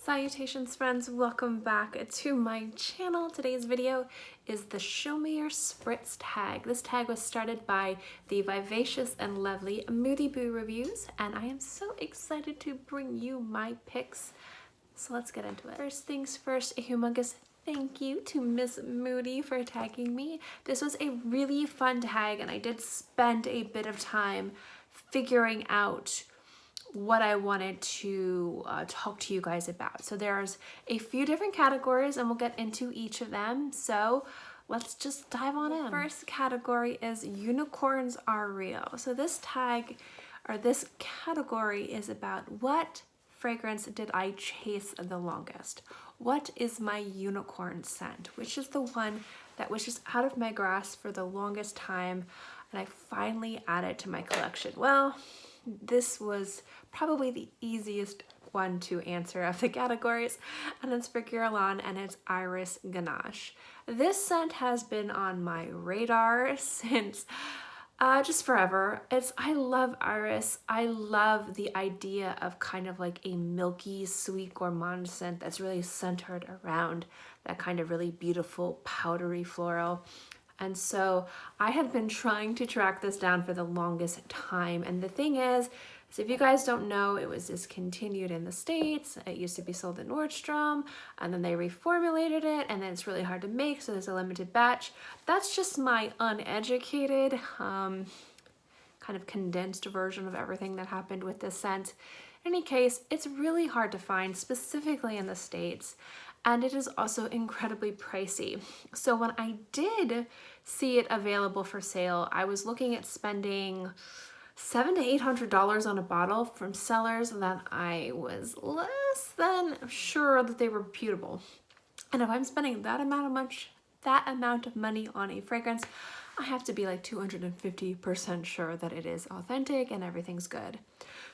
Salutations friends, welcome back to my channel. Today's video is the Show Me Your Spritz tag. This tag was started by the vivacious and lovely Moody Boo Reviews, and I am so excited to bring you my picks. So let's get into it. First things first, a humongous thank you to Miss Moody for tagging me. This was a really fun tag, and I did spend a bit of time figuring out what I wanted to talk to you guys about. So there's a few different categories and we'll get into each of them. So let's just dive on in. The first category is unicorns are real. So this tag or this category is about what fragrance did I chase the longest? What is my unicorn scent? Which is the one that was just out of my grasp for the longest time and I finally added to my collection? Well, this was probably the easiest one to answer of the categories, and it's for Guerlain, and it's Iris Ganache. This scent has been on my radar since just forever. I love Iris. I love the idea of kind of like a milky, sweet gourmand scent that's really centered around that kind of really beautiful, powdery floral. And so I have been trying to track this down for the longest time. And the thing is if you guys don't know, it was discontinued in the States. It used to be sold at Nordstrom, and then they reformulated it, and then it's really hard to make, so there's a limited batch. That's just my uneducated, kind of condensed version of everything that happened with this scent. In any case, it's really hard to find, specifically in the States. And it is also incredibly pricey. So when I did see it available for sale, I was looking at spending $700 to $800 on a bottle from sellers that I was less than sure that they were reputable. And if I'm spending that amount of money on a fragrance, I have to be like 250% sure that it is authentic and everything's good.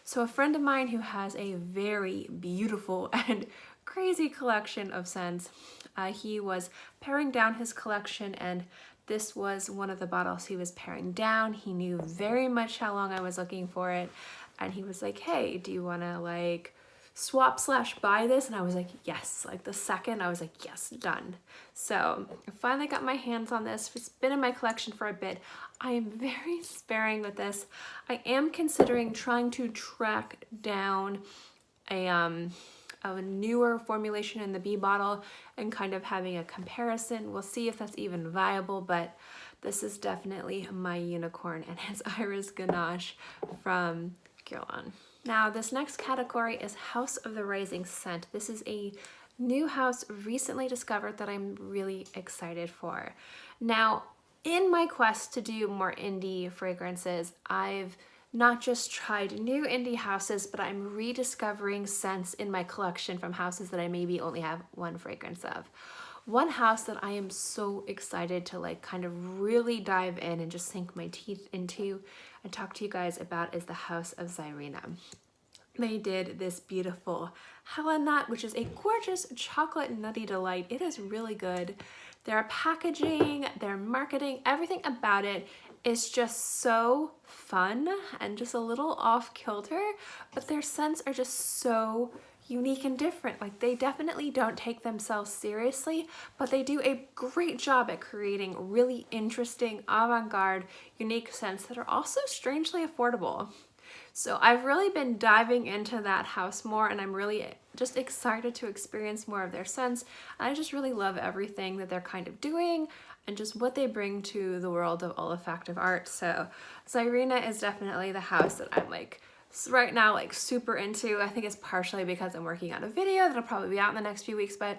So a friend of mine who has a very beautiful and crazy collection of scents, he was paring down his collection, and this was one of the bottles he was paring down. He knew very much how long I was looking for it, and he was like, hey, do you want to like swap / buy this? And I was like, yes. Like the second I was like, yes, done. So I finally got my hands on this. It's been in my collection for a bit. I am very sparing with this. I am considering trying to track down a newer formulation in the B bottle and kind of having a comparison. We'll see if that's even viable, but this is definitely my unicorn, and it's Iris Ganache from Guerlain. Now, this next category is House of the Rising Scent. This is a new house recently discovered that I'm really excited for. Now, in my quest to do more indie fragrances, I've not just tried new indie houses, but I'm rediscovering scents in my collection from houses that I maybe only have one fragrance of. One house that I am so excited to like kind of really dive in and just sink my teeth into and talk to you guys about is the House of Zyrina. They did this beautiful Hella Nut, which is a gorgeous chocolate nutty delight. It is really good. Their packaging, their marketing, everything about it is just so fun and just a little off kilter, but their scents are just so unique and different. Like, they definitely don't take themselves seriously, but they do a great job at creating really interesting, avant-garde, unique scents that are also strangely affordable. So I've really been diving into that house more, and I'm really just excited to experience more of their scents. I just really love everything that they're kind of doing and just what they bring to the world of olfactive art. So Zyrina is definitely the house that I'm like right now like super into. I think it's partially because I'm working on a video that'll probably be out in the next few weeks, but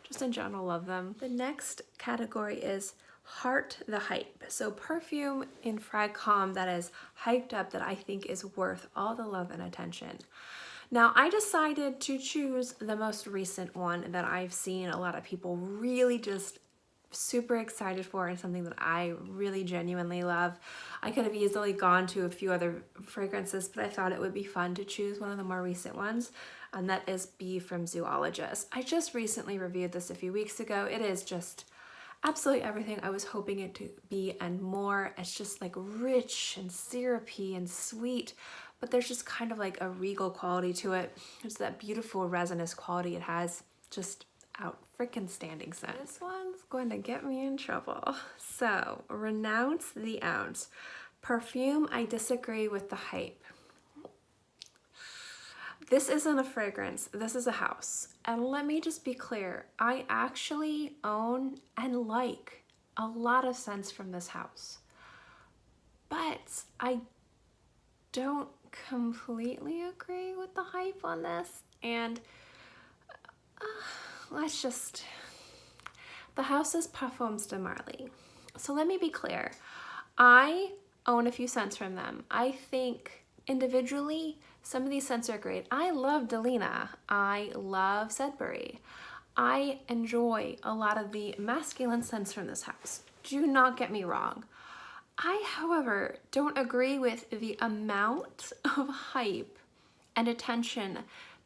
just in general love them. The next category is Heart the Hype. So perfume in Frag Com that is hyped up, that I think is worth all the love and attention. Now, I decided to choose the most recent one that I've seen a lot of people really just super excited for, and something that I really genuinely love. I could have easily gone to a few other fragrances, but I thought it would be fun to choose one of the more recent ones, and that is Bee from Zoologist. I just recently reviewed this a few weeks ago. It is just absolutely everything I was hoping it to be and more. It's just like rich and syrupy and sweet, but there's just kind of like a regal quality to it. There's that beautiful resinous quality it has, just out freaking standing scent. This one's going to get me in trouble. So, Renounce the Ounce. Perfume, I disagree with the hype. This isn't a fragrance, this is a house. And let me just be clear, I actually own and like a lot of scents from this house. But I don't completely agree with the hype on this. And let's just, the house is Parfums de Marly. So let me be clear, I own a few scents from them. I think individually, some of these scents are great. I love Delina. I love Sudbury. I enjoy a lot of the masculine scents from this house. Do not get me wrong. I, however, don't agree with the amount of hype and attention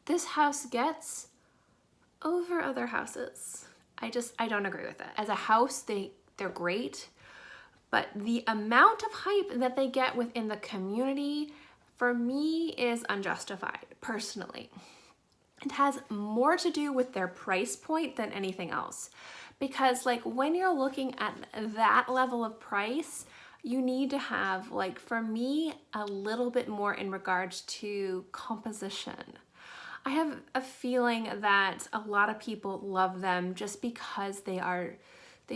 this house gets over other houses. I don't agree with it. As a house, they're great, but the amount of hype that they get within the community, for me, is unjustified, personally. It has more to do with their price point than anything else. Because like when you're looking at that level of price, you need to have, like for me, a little bit more in regards to composition. I have a feeling that a lot of people love them just because they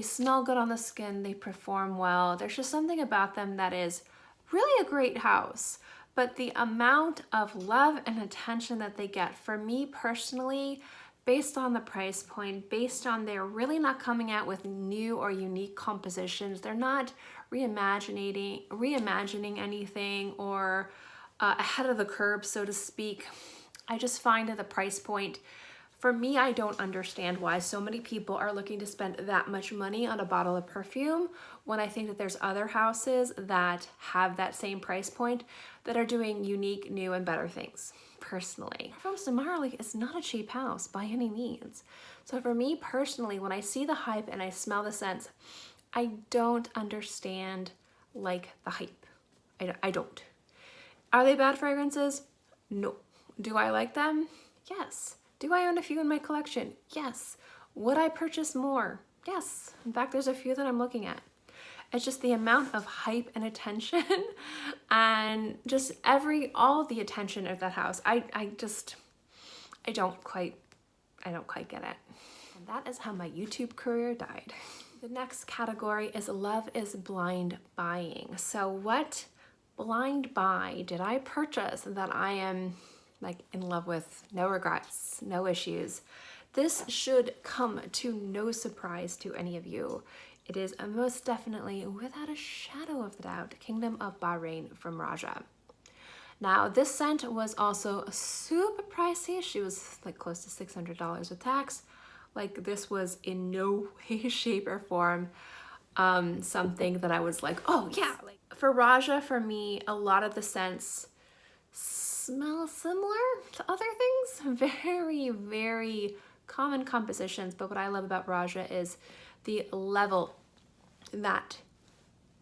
smell good on the skin, they perform well. There's just something about them that is really a great house. But the amount of love and attention that they get, for me personally, based on the price point, based on they're really not coming out with new or unique compositions, they're not reimagining anything or ahead of the curve, so to speak. I just find that the price point, for me, I don't understand why so many people are looking to spend that much money on a bottle of perfume when I think that there's other houses that have that same price point that are doing unique, new, and better things, personally. Parfums de Marly is not a cheap house by any means. So for me personally, when I see the hype and I smell the scents, I don't understand like the hype. I don't. Are they bad fragrances? No. Do I like them? Yes. Do I own a few in my collection? Yes. Would I purchase more? Yes. In fact, there's a few that I'm looking at. It's just the amount of hype and attention and just all the attention of that house. I don't quite get it. And that is how my YouTube career died. The next category is Love is Blind Buying. So what blind buy did I purchase that I am like in love with, no regrets, no issues? This should come to no surprise to any of you. It is most definitely, without a shadow of a doubt, Kingdom of Bahrain from Raja. Now, this scent was also super pricey. She was like close to $600 with tax. Like, this was in no way, shape, or form something that I was like, oh yeah. Like, for Raja, for me, a lot of the scents smell similar to other things. Very, very common compositions, but what I love about Raja is the level that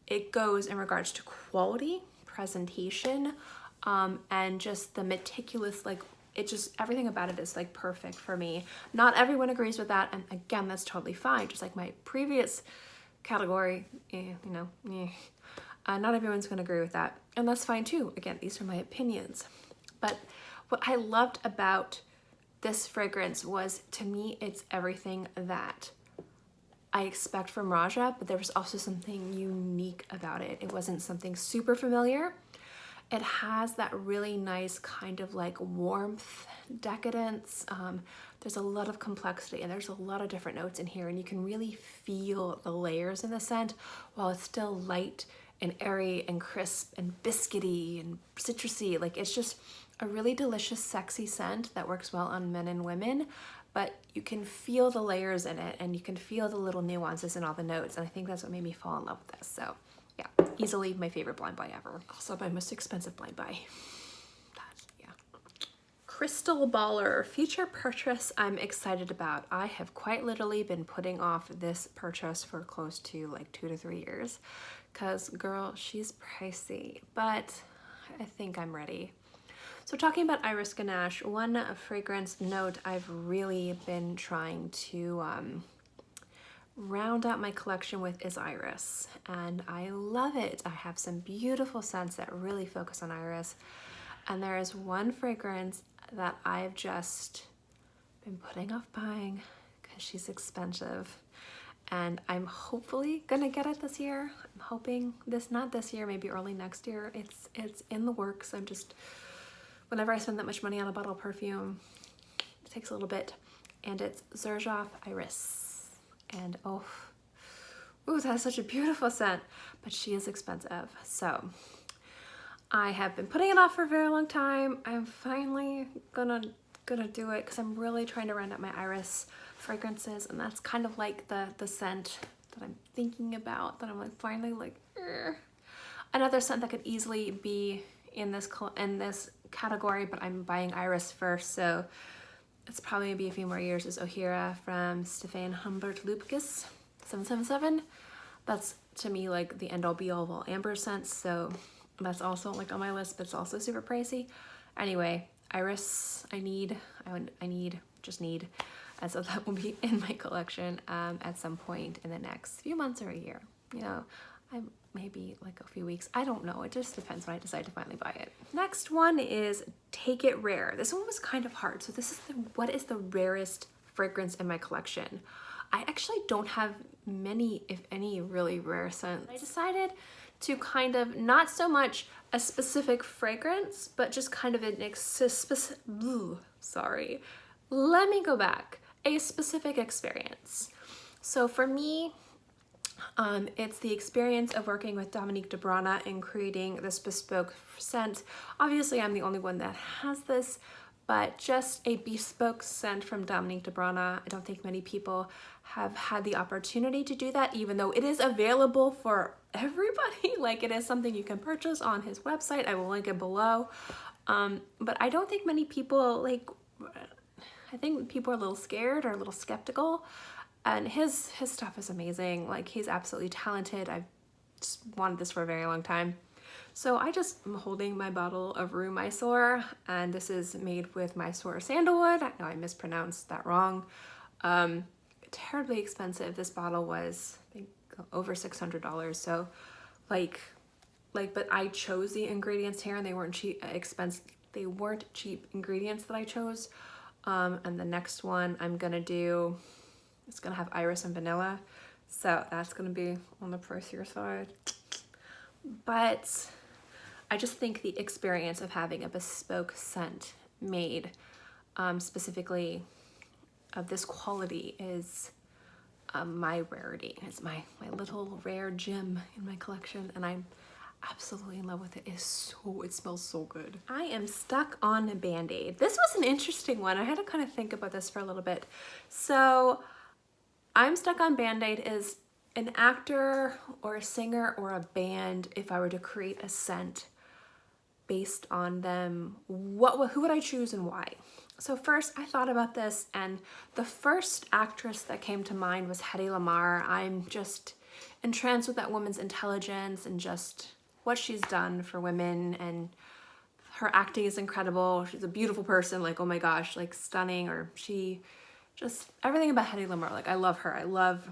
it goes in regards to quality, presentation, and just the meticulous, like, it just, everything about it is like perfect for me. Not everyone agrees with that, and again, that's totally fine. Just like my previous category, not everyone's gonna agree with that, and that's fine too. Again, these are my opinions. But what I loved about this fragrance was, to me, it's everything that I expect from Raja, but there was also something unique about it. It wasn't something super familiar. It has that really nice kind of like warmth, decadence. There's a lot of complexity and there's a lot of different notes in here, and you can really feel the layers in the scent while it's still light and airy and crisp and biscuity and citrusy. Like, it's just a really delicious, sexy scent that works well on men and women, but you can feel the layers in it and you can feel the little nuances in all the notes, and I think that's what made me fall in love with this. So yeah, easily my favorite blind buy ever. Also my most expensive blind buy. Yeah. Crystal Baller, future purchase I'm excited about. I have quite literally been putting off this purchase for close to like 2 to 3 years, because girl, she's pricey, but I think I'm ready. So talking about Iris Ganache, one fragrance note I've really been trying to round out my collection with is Iris, and I love it. I have some beautiful scents that really focus on Iris, and there is one fragrance that I've just been putting off buying because she's expensive, and I'm hopefully gonna get it this year. I'm hoping not this year, maybe early next year. It's in the works. I'm just, whenever I spend that much money on a bottle of perfume, it takes a little bit, and it's Xerjoff Iris. And oh, ooh, that's such a beautiful scent, but she is expensive. So I have been putting it off for a very long time. I'm finally gonna do it because I'm really trying to round out my Iris fragrances, and that's kind of like the scent that I'm thinking about, that I'm like finally like, Ugh. Another scent that could easily be in this category, but I'm buying Iris first, so it's probably gonna be a few more years, is O'Hara from Stefan Humbert Lupicus 777. That's to me like the end all be all of all amber scents, so that's also like on my list, but it's also super pricey. Anyway, Iris, I need, and so that will be in my collection at some point in the next few months or a year. You know, maybe like a few weeks. I don't know. It just depends when I decide to finally buy it. Next one is Take It Rare. This one was kind of hard. So this is what is the rarest fragrance in my collection? I actually don't have many, if any, really rare scents. I decided to kind of, not so much a specific fragrance, but just kind of let me go back. A specific experience. So for me, it's the experience of working with Dominique Debrana and creating this bespoke scent. Obviously, I'm the only one that has this, but just a bespoke scent from Dominique Debrana. I don't think many people have had the opportunity to do that, even though it is available for everybody. Like, it is something you can purchase on his website. I will link it below. But I don't think many people, like, I think people are a little scared or a little skeptical, and his stuff is amazing. Like, he's absolutely talented. I've just wanted this for a very long time. So I just am holding my bottle of Rue Mysore, and this is made with Mysore sandalwood. I know I mispronounced that wrong. Terribly expensive. This bottle was, I think, over $600. So but I chose the ingredients here, and they weren't cheap, They weren't cheap ingredients that I chose. And the next one I'm gonna do, it's gonna have iris and vanilla, so that's gonna be on the pricier side. But I just think the experience of having a bespoke scent made specifically of this quality is my rarity. It's my little rare gem in my collection, and I'm absolutely in love with it. It smells so good. I am stuck on a Band-Aid. This was an interesting one. I had to kind of think about this for a little bit. So I'm stuck on Band-Aid is an actor or a singer or a band. If I were to create a scent based on them, who would I choose and why? So first I thought about this, and the first actress that came to mind was Hedy Lamarr. I'm just entranced with that woman's intelligence and just what she's done for women, and her acting is incredible. She's a beautiful person, like, oh my gosh, like stunning, or she just, everything about Hedy Lamarr, like I love her. I love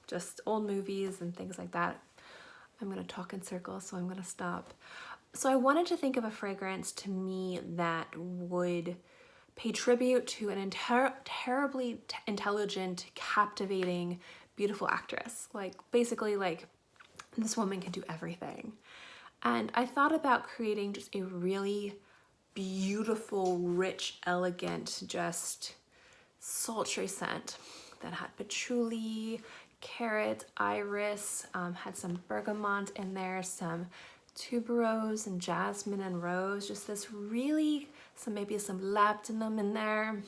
just old movies and things like that. I'm gonna talk in circles, so I'm gonna stop. So I wanted to think of a fragrance to me that would pay tribute to an terribly intelligent, captivating, beautiful actress. Like, basically, like, this woman can do everything. And I thought about creating just a really beautiful, rich, elegant, just sultry scent that had patchouli, carrot, iris, had some bergamot in there, some tuberose and jasmine and rose, just this really, maybe some labdanum in there,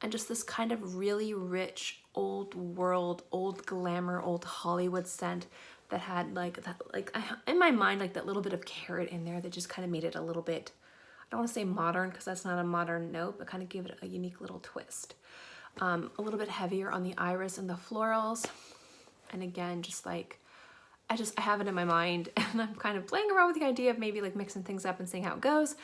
and just this kind of really rich, old world, old glamour, old Hollywood scent that had in my mind, like that little bit of carrot in there that just kind of made it a little bit, I don't want to say modern because that's not a modern note, but kind of gave it a unique little twist. A little bit heavier on the iris and the florals. And again, just like, I have it in my mind, and I'm kind of playing around with the idea of maybe like mixing things up and seeing how it goes.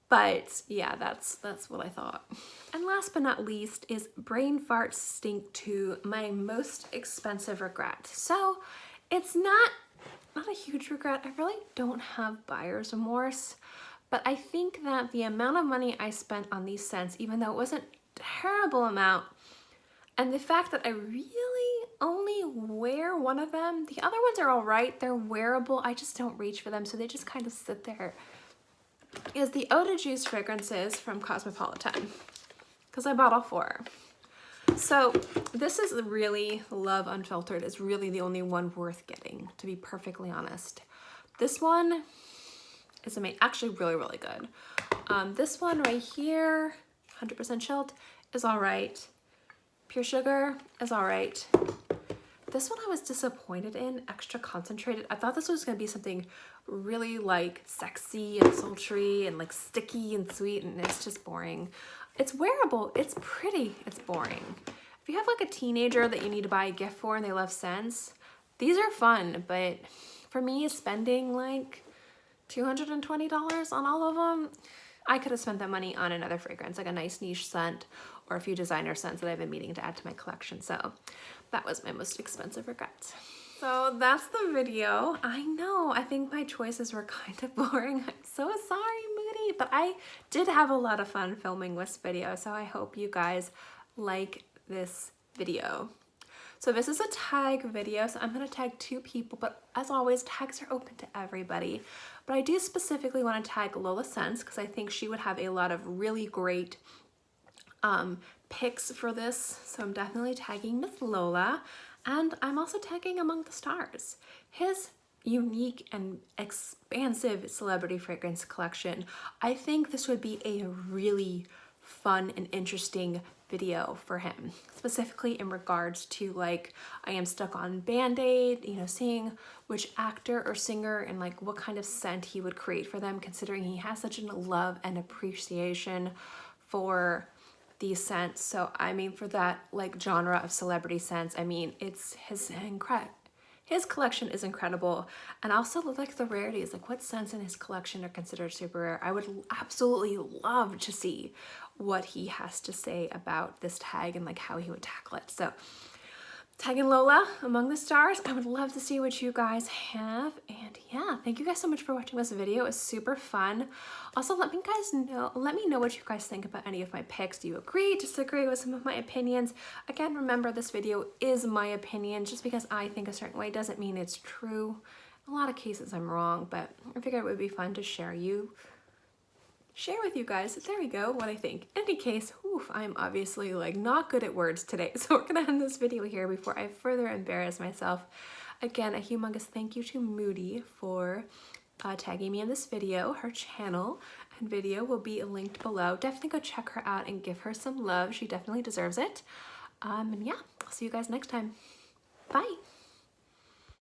But yeah, that's what I thought. And last but not least is Brain Fart Stink 2, my most expensive regret. So it's not a huge regret. I really don't have buyer's remorse, but I think that the amount of money I spent on these scents, even though it wasn't a terrible amount, and the fact that I really only wear one of them, the other ones are all right, they're wearable, I just don't reach for them, so they just kind of sit there, is the Eau de Juice fragrances from Cosmopolitan, because I bought all 4. So this is really, Love Unfiltered is really the only one worth getting, to be perfectly honest. This one is actually really, really good. This one right here, 100% chilled, is all right. Pure Sugar is all right. This one I was disappointed in, Extra Concentrated. I thought this was gonna be something really like sexy and sultry and like sticky and sweet, and it's just boring. It's wearable, it's pretty, it's boring. If you have like a teenager that you need to buy a gift for and they love scents, these are fun, but for me, spending like $220 on all of them, I could have spent that money on another fragrance, like a nice niche scent or a few designer scents that I've been meaning to add to my collection. So that was my most expensive regret. So that's the video. I know, I think my choices were kind of boring. I'm so sorry, Moody, but I did have a lot of fun filming this video, so I hope you guys like this video. So this is a tag video, so I'm gonna tag 2 people, but as always, tags are open to everybody. But I do specifically wanna tag Lola Scents because I think she would have a lot of really great picks for this. So I'm definitely tagging Miss Lola, and I'm also tagging Among the Stars. His unique and expansive celebrity fragrance collection. I think this would be a really fun and interesting video for him, specifically in regards to like, I am stuck on Band-Aid, you know, seeing which actor or singer and like what kind of scent he would create for them, considering he has such a love and appreciation for these scents. So I mean, for that like genre of celebrity scents, I mean, it's his collection is incredible. And also like the rarities, like what scents in his collection are considered super rare. I would absolutely love to see what he has to say about this tag and like how he would tackle it. So tagging Lola Among the Stars. I would love to see what you guys have. And yeah, thank you guys so much for watching this video. It was super fun. Also, let me know what you guys think about any of my picks. Do you agree, disagree with some of my opinions? Again, remember this video is my opinion. Just because I think a certain way doesn't mean it's true. In a lot of cases I'm wrong, but I figured it would be fun to share with you guys, there we go, what I think. In any case, I'm obviously like not good at words today, so we're gonna end this video here before I further embarrass myself. Again, a humongous thank you to Moody for tagging me in this video. Her channel and video will be linked below. Definitely go check her out and give her some love. She definitely deserves it. And yeah, I'll see you guys next time. Bye.